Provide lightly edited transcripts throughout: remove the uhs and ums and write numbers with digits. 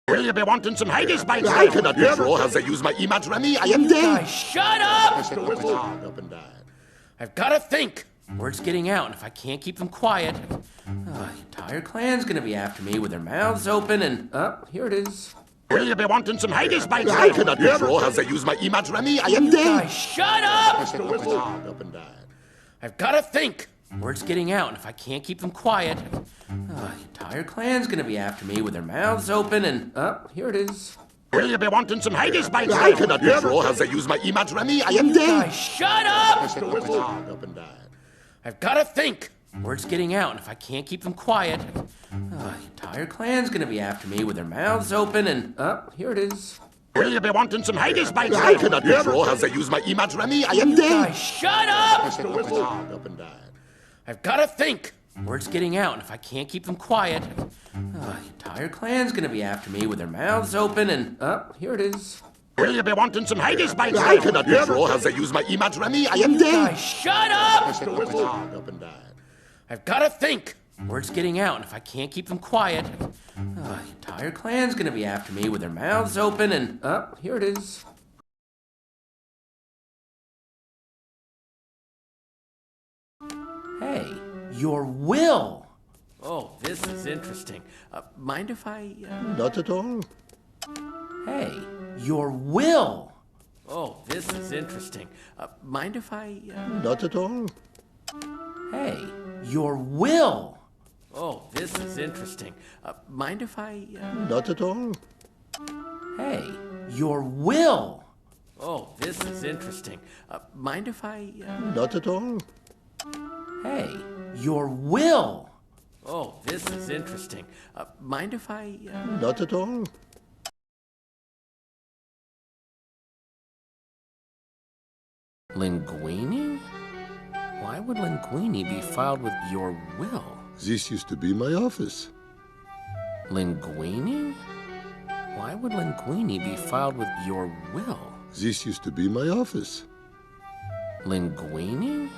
Will you be wanting some Hades bites? I cannot be sure as I use my image, Remy. I am dead. Shut up! Up and died. I've got to think. Word's getting out, and if I can't keep them quiet, the entire clan's gonna be after me with their mouths open and... here it is. Will you be wanting some Hades bites? I cannot be sure as I use my image, Remy. I am dead. Shut up! Up and died. I've got to think. Word's getting out, and if I can't keep them quiet, the entire clan's gonna be after me with their mouths open and... here it is. Will you be wanting some Hades bites? I cannot be sure as I use my image, Remy. I am dead. Shut up! Up and died. I've got to think. Word's getting out, and if I can't keep them quiet, the entire clan's gonna be after me with their mouths open and... here it is. Will you be wanting some Hades bites? I cannot be sure as I use my image, Remy. I am dead. Shut up! Up and died. I've got to think. Word's getting out, and if I can't keep them quiet, the entire clan's gonna be after me with their mouths open and... here it is. Will you be wanting some Hades bites? I cannot be sure as I use my image, Remy. I am dead. Shut up! Up and died. I've got to think. Word's getting out, and if I can't keep them quiet, the entire clan's gonna be after me with their mouths open and... here it is. Hey, your will. Oh, this is interesting. Mind if I... Not at all. Hey, your will. Oh, this is interesting. Mind if I... Not at all. Hey, your will. Oh, this is interesting. Mind if I... Not at all. Hey, your will. Oh, this is interesting. Mind if I... Not at all. Hey, your will. Oh, this is interesting. Mind if I... Not at all. Linguini? Why would Linguini be filed with your will? This used to be my office. Linguini? Why would Linguini be filed with your will? This used to be my office. Linguini?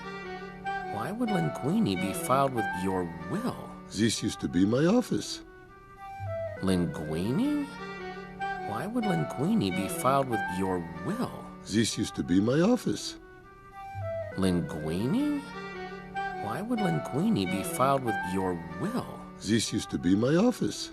Why would Linguini be filed with your will? This used to be my office. Linguini? Why would Linguini be filed with your will? This used to be my office. Linguini? Why would Linguini be filed with your will? This used to be my office.